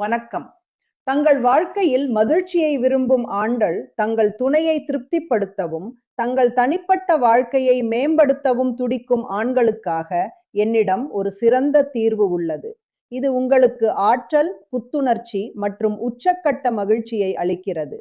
வணக்கம். தங்கள் வாழ்க்கையில் மகிழ்ச்சியை விரும்பும் ஆண்கள் தங்கள் துணையை திருப்திப்படுத்தவும் தங்கள் தனிப்பட்ட வாழ்க்கையை மேம்படுத்தவும் துடிக்கும் ஆண்களுக்காக என்னிடம் ஒரு சிறந்த தீர்வு உள்ளது. இது உங்களுக்கு ஆற்றல், புத்துணர்ச்சி மற்றும் உச்சக்கட்ட மகிழ்ச்சியை அளிக்கிறது.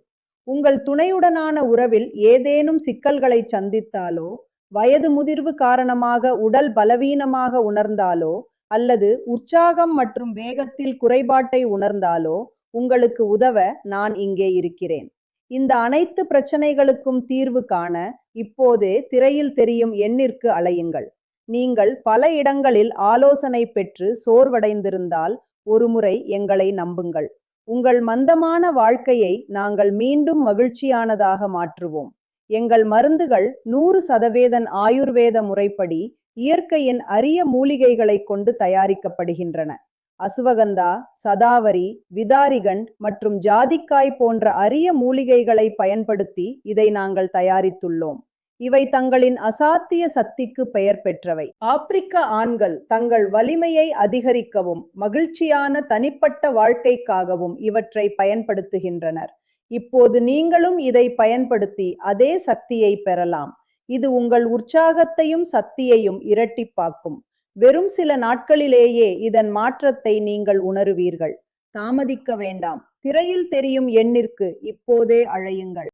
உங்கள் துணையுடனான உறவில் ஏதேனும் சிக்கல்களை சந்தித்தாலோ, வயது முதிர்வு காரணமாக உடல் பலவீனமாக உணர்ந்தாலோ, அல்லது உற்சாகம் மற்றும் வேகத்தில் குறைபாட்டை உணர்ந்தாலோ உங்களுக்கு உதவ நான் இங்கே இருக்கிறேன். இந்த அனைத்து பிரச்சனைகளுக்கும் தீர்வு காண இப்போதே திரையில் தெரியும் எண்ணிற்கு அலையுங்கள். நீங்கள் பல இடங்களில் ஆலோசனை பெற்று சோர்வடைந்திருந்தால் ஒருமுறை எங்களை நம்புங்கள். உங்கள் மந்தமான வாழ்க்கையை நாங்கள் மீண்டும் மகிழ்ச்சியானதாக மாற்றுவோம். எங்கள் மருந்துகள் 100% ஆயுர்வேத முறைப்படி இயற்கையின் அரிய மூலிகைகளை கொண்டு தயாரிக்கப்படுகின்றன. அசுவகந்தா, சதாவரி, விதாரிகண்ட் மற்றும் ஜாதிக்காய் போன்ற அரிய மூலிகைகளை பயன்படுத்தி இதை நாங்கள் தயாரித்துள்ளோம். இவை தங்களின் அசாத்திய சக்திக்கு பெயர் பெற்றவை. ஆப்பிரிக்க ஆண்கள் தங்கள் வலிமையை அதிகரிக்கவும் மகிழ்ச்சியான தனிப்பட்ட வாழ்க்கைக்காகவும் இவற்றை பயன்படுத்துகின்றனர். இப்போது நீங்களும் இதை பயன்படுத்தி அதே சக்தியை பெறலாம். இது உங்கள் உற்சாகத்தையும் சக்தியையும் இரட்டிப்பாக்கும். வெறும் சில நாட்களிலேயே இதன் மாற்றத்தை நீங்கள் உணருவீர்கள். தாமதிக்க வேண்டாம். திரையில் தெரியும் எண்ணிற்கு இப்போதே அழையுங்கள்.